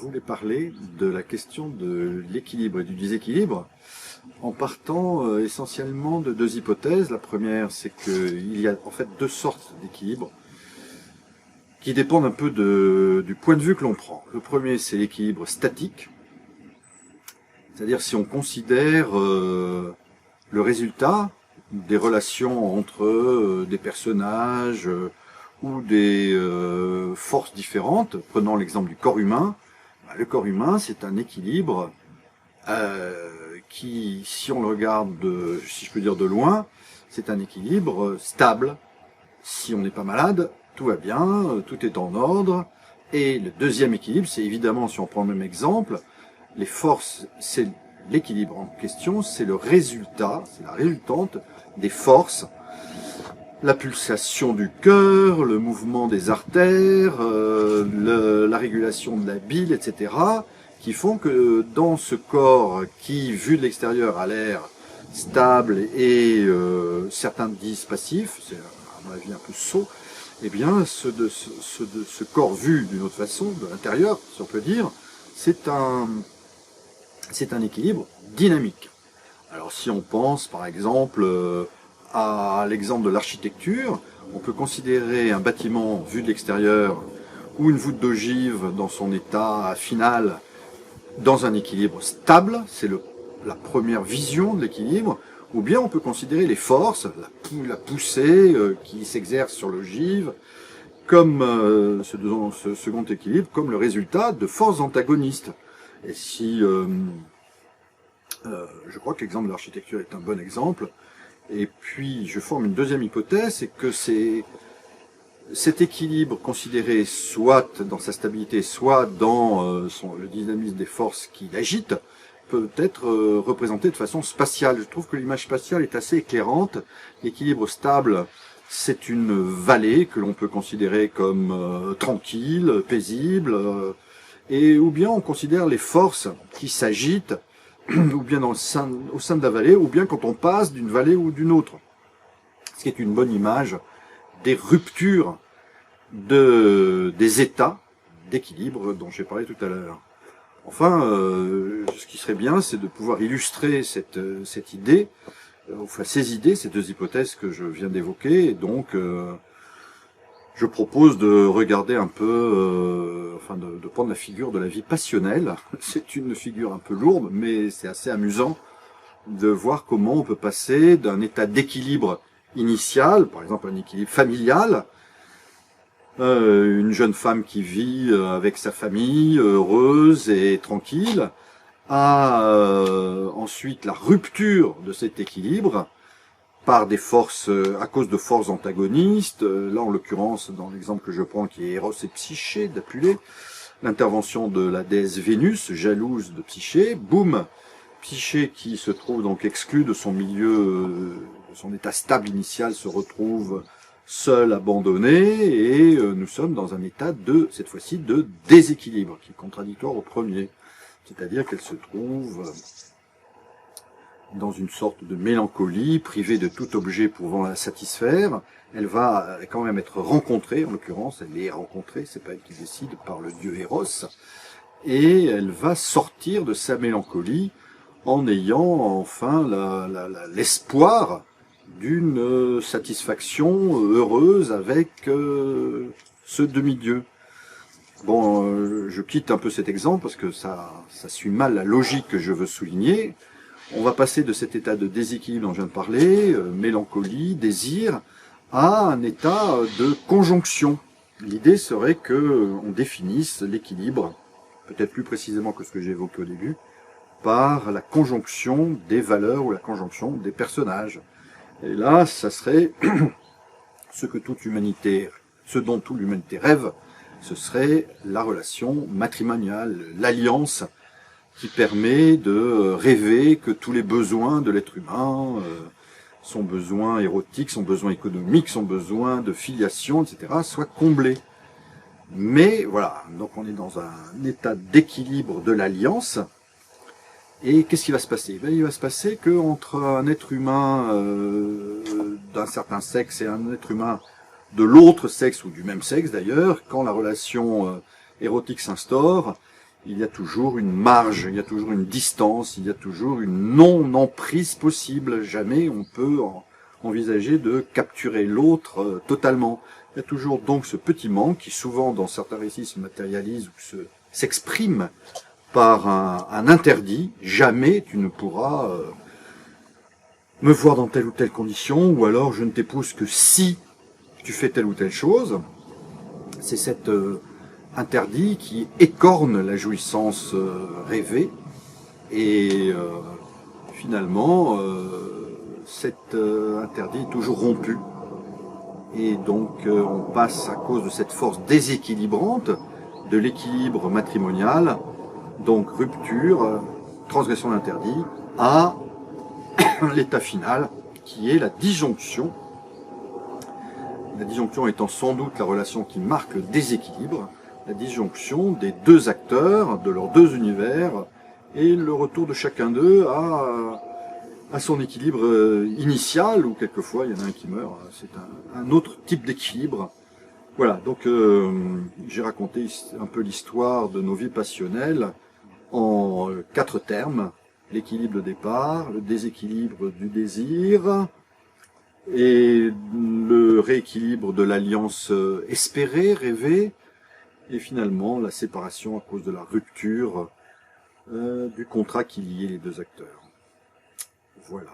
voulais parler de la question de l'équilibre et du déséquilibre en partant essentiellement de deux hypothèses. La première, c'est qu'il y a en fait deux sortes d'équilibre qui dépendent un peu du point de vue que l'on prend. Le premier, c'est l'équilibre statique, c'est-à-dire si on considère le résultat des relations entre des personnages ou des forces différentes. Prenons l'exemple du corps humain. Le corps humain, c'est un équilibre qui, si on le regarde, si je peux dire de loin, c'est un équilibre stable. Si on n'est pas malade, tout va bien, tout est en ordre. Et le deuxième équilibre, c'est évidemment, si on prend le même exemple, les forces, c'est l'équilibre en question, c'est le résultat, c'est la résultante des forces, la pulsation du cœur, le mouvement des artères, la régulation de la bile, etc., qui font que dans ce corps qui, vu de l'extérieur, a l'air stable et certains disent passif, c'est à mon avis un peu sot, eh bien ce corps vu d'une autre façon, de l'intérieur, si on peut dire, c'est un équilibre dynamique. Alors si on pense par exemple à l'exemple de l'architecture, on peut considérer un bâtiment vu de l'extérieur ou une voûte d'ogive dans son état final dans un équilibre stable, c'est la première vision de l'équilibre, ou bien on peut considérer les forces, la poussée qui s'exerce sur l'ogive, comme ce second équilibre, comme le résultat de forces antagonistes. Et si je crois que l'exemple de l'architecture est un bon exemple. Et puis, je forme une deuxième hypothèse, c'est que cet équilibre considéré soit dans sa stabilité, soit dans le dynamisme des forces qui l'agitent, peut être représenté de façon spatiale. Je trouve que l'image spatiale est assez éclairante. L'équilibre stable, c'est une vallée que l'on peut considérer comme tranquille, paisible, ou bien on considère les forces qui s'agitent ou bien au sein de la vallée, ou bien quand on passe d'une vallée ou d'une autre. Ce qui est une bonne image des ruptures des états d'équilibre dont j'ai parlé tout à l'heure. Enfin, ce qui serait bien, c'est de pouvoir illustrer cette idée, enfin ces idées, ces deux hypothèses que je viens d'évoquer, et donc je propose de regarder un peu, de prendre la figure de la vie passionnelle. C'est une figure un peu lourde, mais c'est assez amusant de voir comment on peut passer d'un état d'équilibre initial, par exemple un équilibre familial, une jeune femme qui vit avec sa famille, heureuse et tranquille, à ensuite la rupture de cet équilibre, par des forces, à cause de forces antagonistes, là en l'occurrence dans l'exemple que je prends qui est Eros et Psyché d'Apulée, l'intervention de la déesse Vénus, jalouse de Psyché, boum, Psyché qui se trouve donc exclue de son milieu, de son état stable initial, se retrouve seule, abandonnée, et nous sommes dans un état cette fois-ci, de déséquilibre, qui est contradictoire au premier, c'est-à-dire qu'elle se trouve dans une sorte de mélancolie, privée de tout objet pouvant la satisfaire. Elle va quand même être rencontrée, en l'occurrence, elle est rencontrée, c'est pas elle qui décide, par le dieu Eros, et elle va sortir de sa mélancolie en ayant enfin l'espoir d'une satisfaction heureuse avec ce demi-dieu. Bon, je quitte un peu cet exemple parce que ça suit mal la logique que je veux souligner. On va passer de cet état de déséquilibre dont je viens de parler, mélancolie, désir, à un état de conjonction. L'idée serait que on définisse l'équilibre, peut-être plus précisément que ce que j'ai évoqué au début, par la conjonction des valeurs ou la conjonction des personnages. Et là, ça serait ce dont toute l'humanité rêve, ce serait la relation matrimoniale, l'alliance qui permet de rêver que tous les besoins de l'être humain, son besoin érotique, son besoin économique, son besoin de filiation, etc., soient comblés. Mais voilà, donc on est dans un état d'équilibre de l'alliance. Et qu'est-ce qui va se passer? Il va se passer qu'entre un être humain d'un certain sexe et un être humain de l'autre sexe, ou du même sexe d'ailleurs, quand la relation érotique s'instaure, il y a toujours une marge, il y a toujours une distance, il y a toujours une non-emprise possible. Jamais on peut envisager de capturer l'autre totalement. Il y a toujours donc ce petit manque qui souvent dans certains récits se matérialise ou s'exprime par un interdit. Jamais tu ne pourras me voir dans telle ou telle condition, ou alors je ne t'épouse que si tu fais telle ou telle chose. C'est cet interdit qui écorne la jouissance rêvée, et finalement cet interdit est toujours rompu. Et donc on passe à cause de cette force déséquilibrante de l'équilibre matrimonial, donc rupture, transgression d'interdit, à l'état final qui est la disjonction. La disjonction étant sans doute la relation qui marque le déséquilibre, la disjonction des deux acteurs, de leurs deux univers, et le retour de chacun d'eux à son équilibre initial, ou quelquefois il y en a un qui meurt, c'est un autre type d'équilibre. Voilà, donc j'ai raconté un peu l'histoire de nos vies passionnelles en 4 termes: l'équilibre de départ, le déséquilibre du désir, et le rééquilibre de l'alliance espérée, rêvée, et finalement la séparation à cause de la rupture du contrat qui liait les deux acteurs. Voilà.